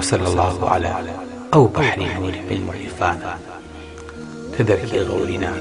وصلى الله على أو بحر نور علم عرفانا تدرك غورنا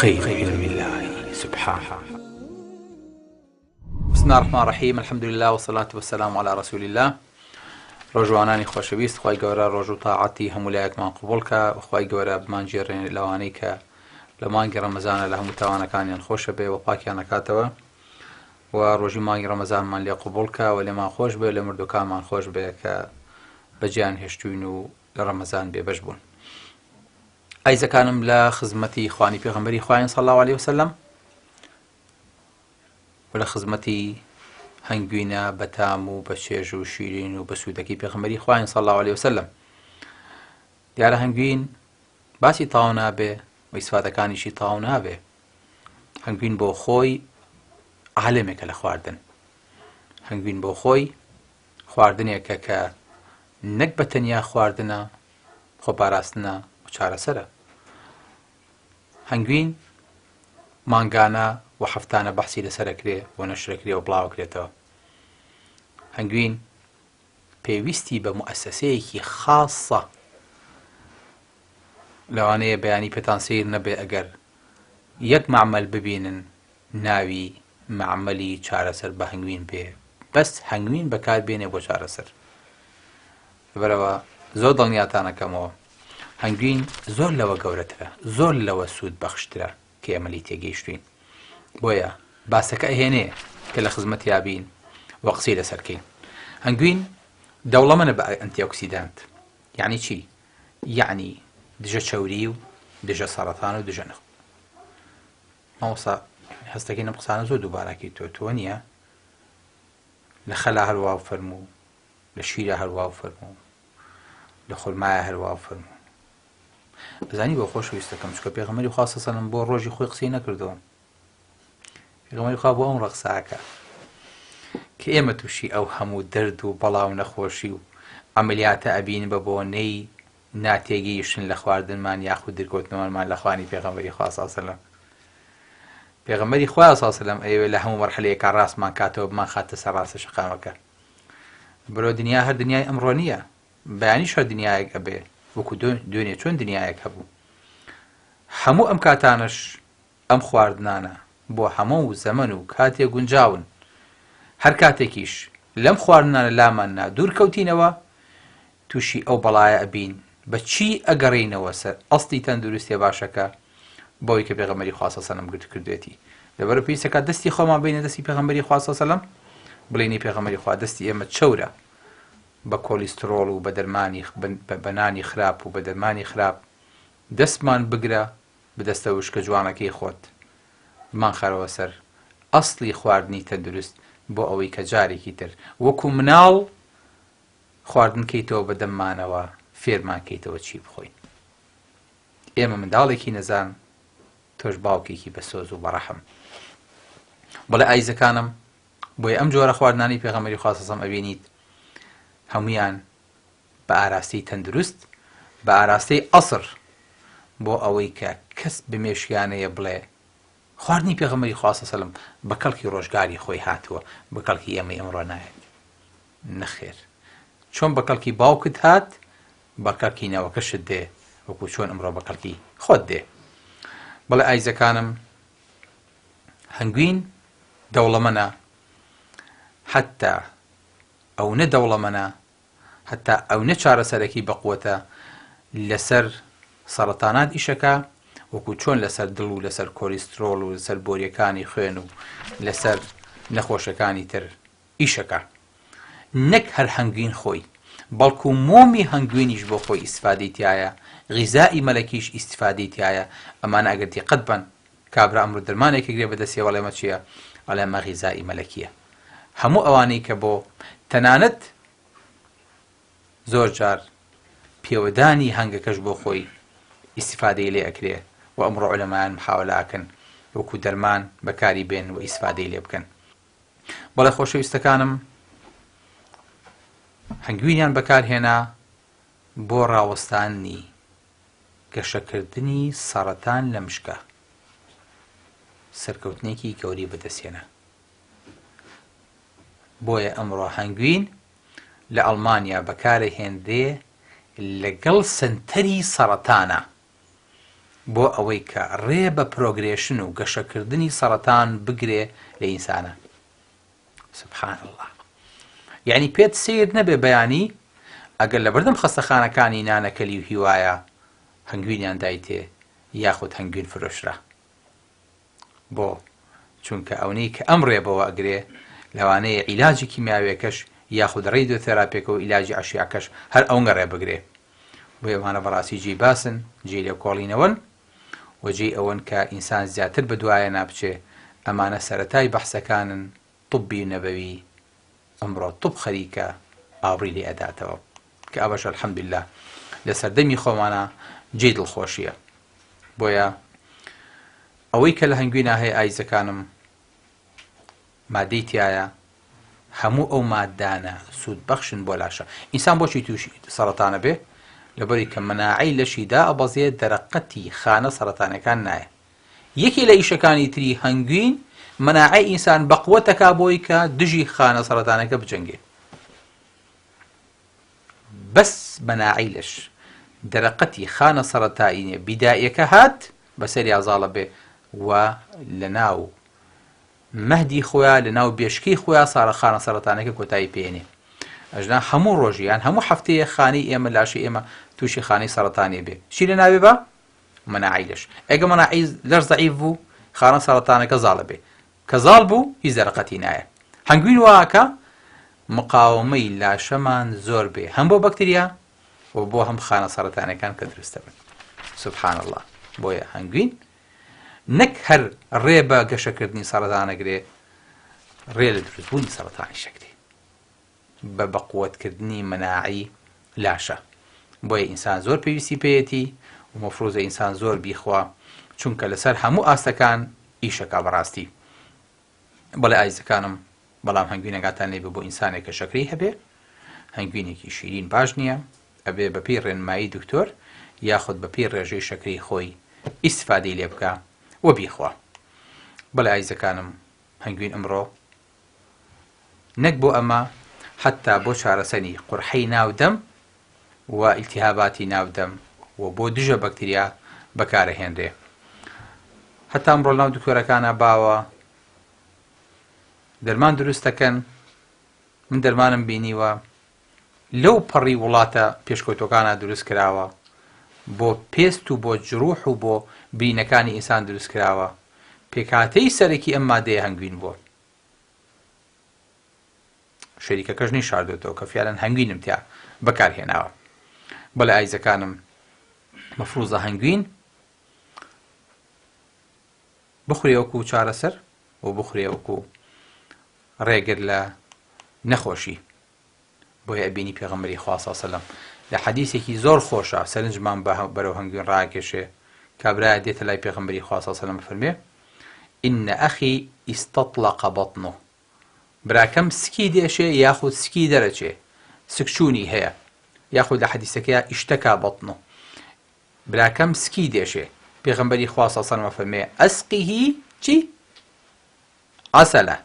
غير علم الله سبحانه. بسم الله الرحمن الرحيم. الحمد لله والصلاة والسلام على رسول الله. ڕۆژوانانی خۆشەویست، خی گەورە ڕۆژ و تاعەتی هەمولایەکمان قبولکە و خی گەورە بمانگێڕێن لەوانەی کە لە مانگی ڕەمەزانە لە هەموو تاوانەکانیان خۆشە بێ و پاکیان نەکاتەوە و ڕۆژی مانگی ڕەمەزانمان لێ قبولکە و لێمان خۆش بێ، لە مردوەکانمان خۆش بێ کە بەجیان هێشتوین و لە ڕەمەزان بێبەش بوون. ئایزەکانم لە خزمەتی خوانی پێغەمبەری خوایان صلی الله علیه وسلم و لە خزمەتی هەنگوینە بەتام و بە چێژ و شیرین و بە سوودەکی پێغەمبەری خوایان صلی الله علیه وسلم. دیارە هەنگوین باسی تاو نابێ و ئیسفادەکانیشی تاو نابێ. هەنگوین بۆ خۆی عالمێکە لە خواردن. هەنگوین بۆ خۆی خواردنێکە کە نەک بە تەنیا خواردنە، خۆپاراستنە و چارەسەرە. هەنگوین مانگانە و هەفتانە بەحسی لەسەرەکرێ و نەشرەکرێ و بڵاوکرێتەوە. هەنگوین پێویستی بە موئەسسەسەیەکی خاصە، لەوانەیە بەیانی پێتان سیر نەبێ ئەگەر یەک معمەل ببینن ناوی معمەلی چارەسەر بە هەنگوین بێ، بەس هەنگوین بەکار بێنێ بۆ چارەسەر. لەبەرەوە زۆر دڵنیاتانەکەمەوە هەنگوین زۆر لەوە گەورەترە، زۆر لەوە سوود بەخشترە کە ئێمەلی تێگەیشتوین. بۆیە باسەکە ئەهێنێ کە لە خزمەتی یابین و قسەی لەسەرکەین. هەنگوین دەوڵەمەنە بە ئەنتیۆکسیدانت. یعنی چی؟ یعنی دژە چەوری و دژە سەرەتان و دژە نەخ. مامۆستا هەستەکەی نەم قسانە زۆر دووبارەکەی تۆ نییە؟ لە خەلا هەروە فەرموو، لە شیرە هەروە فەرموو، لە خورمایە هەروە فەرموو. بزانی بۆ خۆشەویستەکەم چکە پێغەمبەری خوا سەڵ سەلەم بۆ ڕۆژی خۆی قسەی نەکردەوە. پێغەمبەری خوا بۆ ئەم ڕەقساکە کە ئێمە تووشی ئەو هەموو دەرد و بەڵاو نەخۆشی و ئەمەلیاتە ئەبین بە بۆنەی ناتێگەیشتن لە خواردنمان یاخود دەرکەوتنەوەمان لە خوانی پێغەمبەری خوا سەڵ سەلەم. پێغەمبەری خوا سەڵ سەلەم ئەوێ لە هەموو مەرحەلەیەکە ڕاستمان کاتەوە بمان خاتە سەر ڕاستە شەقامەکە. بەرەو دنیا هەر دنیای ئەمڕۆ نییە، بەیانیش هەر دنیایەک ئەبێ وەکو دوێنێ چۆن دنیایەک هەبوو. هەموو ئەم کاتانش ئەم خواردنانە بۆ هەموو زەمن و کاتێ گونجاون. هەر کاتێکیش لەم خواردنانە لاماننا دوورکەوتینەوە تووشی ئەو بەڵایە ئەبین بەچی ئەگەڕینەوە سەر ئەسڵی تەندروستیە باشەکە بەوەی کە پێغەمبەری خوا سەڵ سەلەم گرت کردوێتی. لەبەرەوە پێویستە دەستی خۆمان بینە دەستی پێغەمبەری خوا سەڵ سەلەم، بڵێنی پێغەمبەری خوا دەستی ئێمە چەورە بە کۆلیسترۆڵ و بە دەرمانی بەنانی خراپ و بە دەرمانی خراپ. دەستمان بگرە بدەستە وشکە جوانەکەی خۆت، بمان خەرەوە سەر ئەسڵی خواردنی تەندروست بۆ ئەوەی کە جارێکی تر وەکو مناڵ خواردن کەیتەوە بە دەممانەوە فێرمان کەیتەوە چی بخۆین. ئێمە منداڵێکی نەزان، تۆش باوکێکی بە سۆز و بەڕەحم. بەڵێ ئایزەکانم، بۆیە ئەم جۆرە خواردنانی پێغەمبەری خوا سەڵ سەلەم ئەبینیت هەمویان بە ئاراستەی تەندروست، بە ئاراستەی ئەسڕ، بۆ ئەوەی کە کەس بمێشیانەیە بڵێ خواردنی پێغەمبەری خوا سەڵ سەلەم بە کەڵکی ڕۆژگاری خۆی هاتووە، بە کەڵکی ئێمەی ئەمڕۆ نایەت. نەخێر، چۆن بە کەڵکی باوکت هات بە کەڵکی نەوەکەشت دێ، وەکو چۆن ئەمڕۆ بە کەڵکی خۆت دێ. بەڵێ ئایزەکانم، هەنگوین دەوڵەمەنە، حتا ئەو نەدەوڵەمەنە، حتا ئەو نەچارەسەرەکی بەقووەتە لەسەر سەرەتانات ئیشەکە، وەکو چۆن لەسەر دڵ و لەسەر کۆلیسترۆڵ و لەسەر بۆریەکانی خوێن و لەسەر نەخۆشەکانی تر ئیشەکە. نەک هەر هەنگوین خۆی، بەڵکو مۆمی هەنگوینیش بۆ خۆی ئیسفادەی تایە، غیزای مەلەکیش ئیسفادەی تایە. ئەمانە ئەگەر دیقەت بن، کابرا ئەمڕۆ دەرمانێکی گرێ بەدەستێ وەڵێ ئەمە چییە؟ ئەڵێ ئەمە غیزای مەلەکیە. هەموو ئەوانەی کە بۆ تەنانەت زۆر جار پێوەدانی هەنگەکەش بۆ خۆی ئیسفادەی لێ ئەکرێ و ئەمڕۆ عولەمایان محاولە ئەکەن وەکو دەرمان بەکاری بێن و ئیسفادەی لێ بکەن. بەڵێ خۆشەویستەکانم، هەنگوینیان بەکارهێنا بۆ ڕاوەستانی گەشەکردنی سەرەتان لە مشکە، سەرکەوتنێکی گەوری بەدەستهێنا. بۆیە ئەمڕۆ هەنگوین لە ئەڵمانیا بەکارەهێنرێ لەگەڵ سنتەری سەرەتانە بۆ ئەوەی کە ڕێ بە پرۆگرێشن و گەشەکردنی سەرەتان بگرێ لە ئینسانە. سبحان الله. یعنی پێت سیر نەبێ بەیانی ئەگەر لە بەردەم خەستەخانەکانی نانەکەلی و هیوایە هەنگوینیان دایتێ یاخود هەنگوین فرۆشرا بۆ چونکە ئەوەی کە ئەم ڕێبەوە ئەگرێ لەوانەیە عیلاجی کیمیاویەکەش یاخود ڕێیدۆتێراپیەکە و عیلاجی عەشیعەکەش هەر ئەو ڕێ بگرێ. بۆ ئێوانە بەڕاستی جێی باسن، جێی لێ کۆڵینەوەن و جێی ئەوەن کە ئینسان زیاتر بەدوایە نابچێ. ئەمانە سەرەتای بەحسەکانن طبی نەبەوی. ئەمڕۆ طب خەریکە ئاوڕی لێ ئەداتەوە کە ئەوەش ئەلحەمدولله لە سەردەمی خۆمانە جێی دڵخۆشیە. بۆیە ئەوەی کە لە هەنگوینە هەیە ئایزەکانم مادەی تایە هەموو ئەو مادانە سوود بەخشن بۆ لاشە. ئینسان بۆچی تووشی سەرەتانە بێ؟ لەبەری کە مەناعەی لەشیدا ئەبەزێت دەرەقەتی خانە سەرەتانەکان نایە. یەکی لە ئیشەکانی تری هەنگوین مەناعەی ئینسان بەقوەتەکا بۆی کە دژی خانە سەرەتانەکە بجەنگێ. بەس مەناعەی لەش دەرەقەتی خانە سەرەتاییە بیداییەکە هات بەسەر یازاڵە بێ و لە ناو مەهدی خۆیان لە ناو بێشکەی خۆیان خانە سەرەتانەکە کۆتایی پێێنێ. ئەژنا هەموو ڕۆژیان هەموو هەفتەیە خانی ئێمە لاشی ئێمە تووشی خانەی سەرەتانێ بێ. چی لە ناوێ بە؟ مەناعەی لەش. ئەگە مەناعەی لەش زەعیف بوو خانە سەرەتانەکە زاڵە بێ، کە زاڵ بوو هیچ دەرەقەتی نایە. هەنگوین واکە مقاومەی لاشەمان زۆر بێ، هەم بۆ بەکتریا و بۆ هەم خانە سەرەتانەکان کە دروستە بن. سبحان الله. بۆیە هەنگوین نەک هەر ڕێ بە گەشەکردنی سەرەتانەگرێ، ڕێ لە دروستبوونی سەرەتانی شەکرێ بە بەقوەتکردنی مەناعی لاشە. بۆیە ئینسان زۆر پێویستی پێیەتی و مەفروزە ئینسان زۆر بیخوا چونکە لەسەر هەموو ئاستەکان ئیشەکە بەڕاستی. بەڵێ ئایزەکانم، بەڵام هەنگوینەکاتان لێبێ بۆ ئینسانێکە شەکری هەبێ، هەنگوینێکی شیرین باش نییە، ئەبێ بەپێی ڕێنمایی دکتۆر یاخود بەپێی ڕێژەی شەکری خۆی ئیسفادەی لێ بکە و بیخوا. بەڵێ ئایزەکانم، هەنگوین ئەمڕۆ نەک بۆ ئەمە حتا بۆ چارەسەری قورحەی ناودەم و ئیلتیهاباتی ناودەم و بۆ دژە بەکتریا بەکارەهێنرێ. حتا ئەمڕۆ ناو دکتۆرەکانە باوە دەرمان دروست دەکەن. من دەرمانم بینیوە لەو پەڕی وڵاتە پێشکەوتوەکانە دروست کراوە بۆ پێست و بۆ جروح و بۆ بینەکانی ئینسان دروست کراوە. پێکاتەی سەرەکی ئەم مادەیە هەنگوین بووە. شەریکەکەش نیشاردوێتەوە کە فیانەن هەنگوینم تیا بەکارهێناوە. بەڵێ ئایزەکانم، مەفروزە هەنگوین بخورێ وەکو چارەسەر و بخورێ وەکو ڕێگر لە نەخۆشی. بۆیە ئەبینی پێغەمبەری خوا صلی الله علیه وسلم لە حەدیثێکی زۆر خۆشە سەرنجمان بەرەو هەنگوین ڕاکێشێ. کابرایە دێتە لای پێغەمبەری خوا صلی الله علیه وسلم فەرمێ: ئین ئەخی ئیستەطلق بەطنه، براکەم سکی دێشێ یاخود سکی دەرەچێ، سکچوونی هەیە، یاخود لە حەدیثەکەیە ئیشتەکا بەطنه، براکەم سکی دێشێ. پێغەمبەری خوا صلی الله علیه وسلم فەرمێ: ئەسقیهی چی؟ عەسەلە.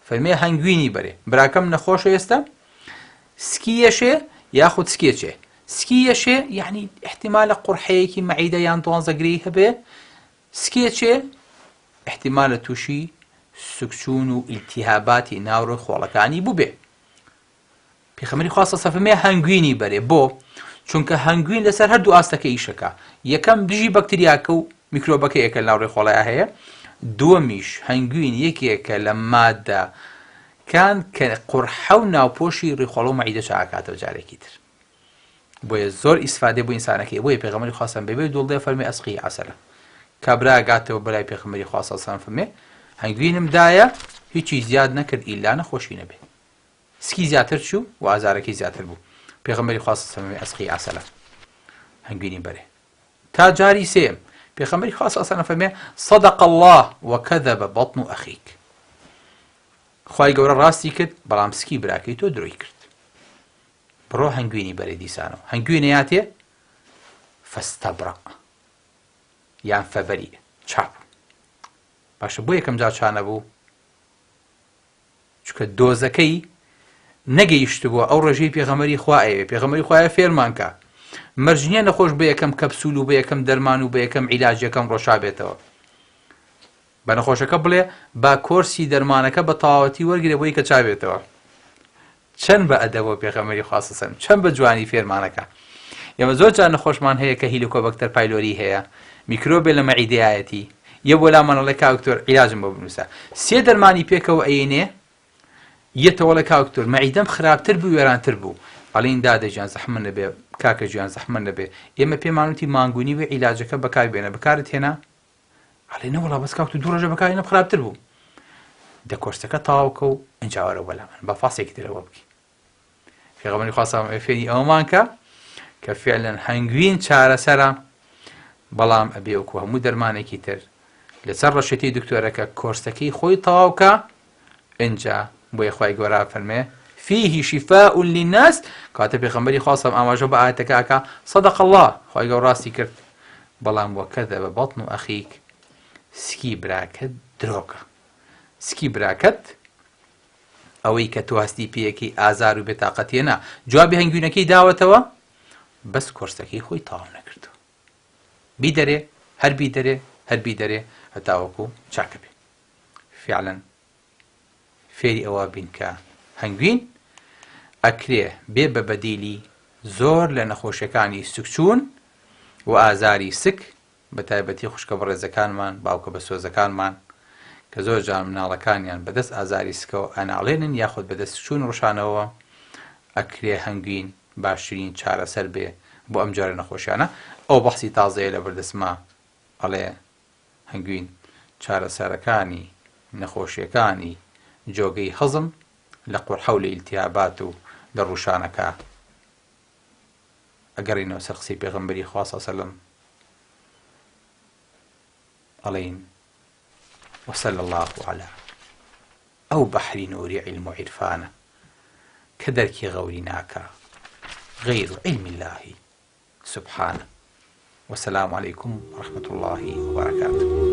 فەرمێ هەنگوینی بەرێ. براکەم نەخۆشە ئێستا سکیەشێ یاخود سکێچێ. سکیەشێ یعنی احتیمالە قورحەیەکی مەعیدە یان دۆنزەگری هەبێ. سکێچێ احتیمالە تووشی سکچوون و ئیلتیهاباتی ناوڕۆی خۆڵەکانی بووبێ. پێغەمبەری خوا صلی الله علیه وسلم فەرمێ هەنگوینی بەرێ. بۆ چونکە هەنگوین لەسەر هەردوو ئاستەکە ئیشەکە. یەکەم دژی بەکتریاکە و میکرۆبەکە یەکە ناوڕێی خۆڵەیە هەیە. دووەمیش هەنگوین یەکێکە لە مادە کان کە قورحە و ناوپۆشی ڕێخۆڵە و مەعیدە چاکاتەوە جارێکی تر. بۆیە زۆر ئیسفادە بۆ ئینسانەکەی. بۆیە پێغەمبەری خوا صلی الله علیه وسلم بەبێ دڵدێ فەرمێ ئەسقی عەسەلە. کابرا گاتەوە بەلای پێغەمبەری خوا صلی الله علیه وسلم فەرمێ هەنگوینم دایە هیچی زیاد نەکرد ئیلا نەخۆشی نەبێ. سکی زیاتر چوو و ئازارەکەی زیاتر بوو. پێغەمبەری خوا صلی الله علیه وسلم ئەسقی عەسەلە، هەنگوینی بەرێ. تا جاری سێم پێغەمبەری خوا صلی الله علیه وسلم فەرمێ صدق الله وكذب بطن أخيك. خوای گەورە ڕاستی کرد بەڵام سکی براکەی تۆ درۆی کرد. بڕۆ هەنگوینی بەرێ دیسانەوە. هەنگوینە یاتێ فەستەبرەق یان فەبەری چاپ. باشە بۆ یەکەم جار چانە بوو چونکە دۆزەکەی نەگەیشتبووە ئەو ڕێژەی پێغەمبەری خوا ئەوێ پێغەمبەری خوایە فێرمانکە مەرجنیە نەخۆش بە یەکەم کەپسول و بە یەکەم دەرمان و بە یەکەم عیلاج یەکەم ڕۆژابێتەوە بە نەخۆشەکە بڵێ با کۆرسی دەرمانەکە بە تەواوەتی وەرگرێ بۆی کە چابێتەوە چەند بە ئەدەبەوە پێغەمبەری خوا سەسەم چەند بە جوانی فێرمانەکە ئێمە زۆر جار نەخۆشمان هەیە کە هیلیکۆبەکتەر پایلۆری هەیە میکرۆبێ لە مەعیدەیەتی یە بۆ لا مەنەڵێ کاکتۆر عیلاجم بۆ بنووسە سێ دەرمانی پێکەوە ئەینێ یەتەوە لە کاکتۆر مەعیدەم خراپتر بوو وێرانتر بوو ئەڵین دادە گیان زەحمە نەبێ کاکە گیان زەحمە نەبێ ئێمە پێمانوتی مانگونی وێ عیلاجەکە بەکار بێنە بەکارت هێنا ئەڵێ نەوەڵا بەس کاکتۆر دوو ڕۆژە بەکارێنە خراپتر بوو دە کۆرسەکە تاواوکە و ئەنجا وەرە بەلا من بە فاسێکی ترەوە بکەی پێغەمبەری خوا سەڵام فێری ئەومان کە کە فعلەن هەنگوین چارەسەرە بەڵام ئەبێ وەکو هەموو دەرمانێکی تر لەسەر ڕەشەتی دکتۆرەکە کۆرسەکەی خۆی تەواوکە ئەنجا بۆیە خوای گەورە فەرمێ فيه شفاء للناس کاتە پێغەمبەری خوا سەڵام ئاماژە بە ئاەتەکە ئاکا صدق الله خوای گەورە ڕاستی کرد بەڵام وەکەذەب بەطن ئەخیک سکی براکەت درۆکە سکی براکەت ئەوەی کە تواستی پێیەکی ئازار و بێتاقەتێنە جوابی هەنگوینەکەی داوەتەوە بەس کۆرسەکەی خۆی تەواو نەکردو بیدەرێ هەر بیدەرێ هەر بیدەرێ هەتاوەکو چاکە بێ فعلەن فێری ئەوە بین کە هەنگوین ئەکرێ بێ بە بەدیلی زۆر لە نەخۆشیەکانی سکچوون و ئازاری سک بە تایبەتی خوشکە بەڕێزەکانمان باوکە بە سۆزەکانمان کە زۆر جار مناڵەکانیان بەدەست ئازاری سکەوە ئەناڵێنن یاخود بەدەست چوون ڕۆژانەوە ئەکرێ هەنگوین باشترین چارەسەر بێ بۆ ئەم جارە نەخۆشیانە ئەو بەحسی تازەیە لە بەردەسما ئەڵێ هەنگوین چارەسەرەکانی نەخۆشیەکانی جۆگەی هەزم لە قورحە و لە ئیلتیابات و لە ڕوشانەکە ئەگەڕینەوە سەر قسەی پێغەمبەری خوا سەڵلەه عەلەیهی وسەلەم ئەڵێین وصلى الله على أو بحر نور علم عرفانه كدرك غورناك غير علم الله سبحانه والسلام عليكم ورحمة الله وبركاته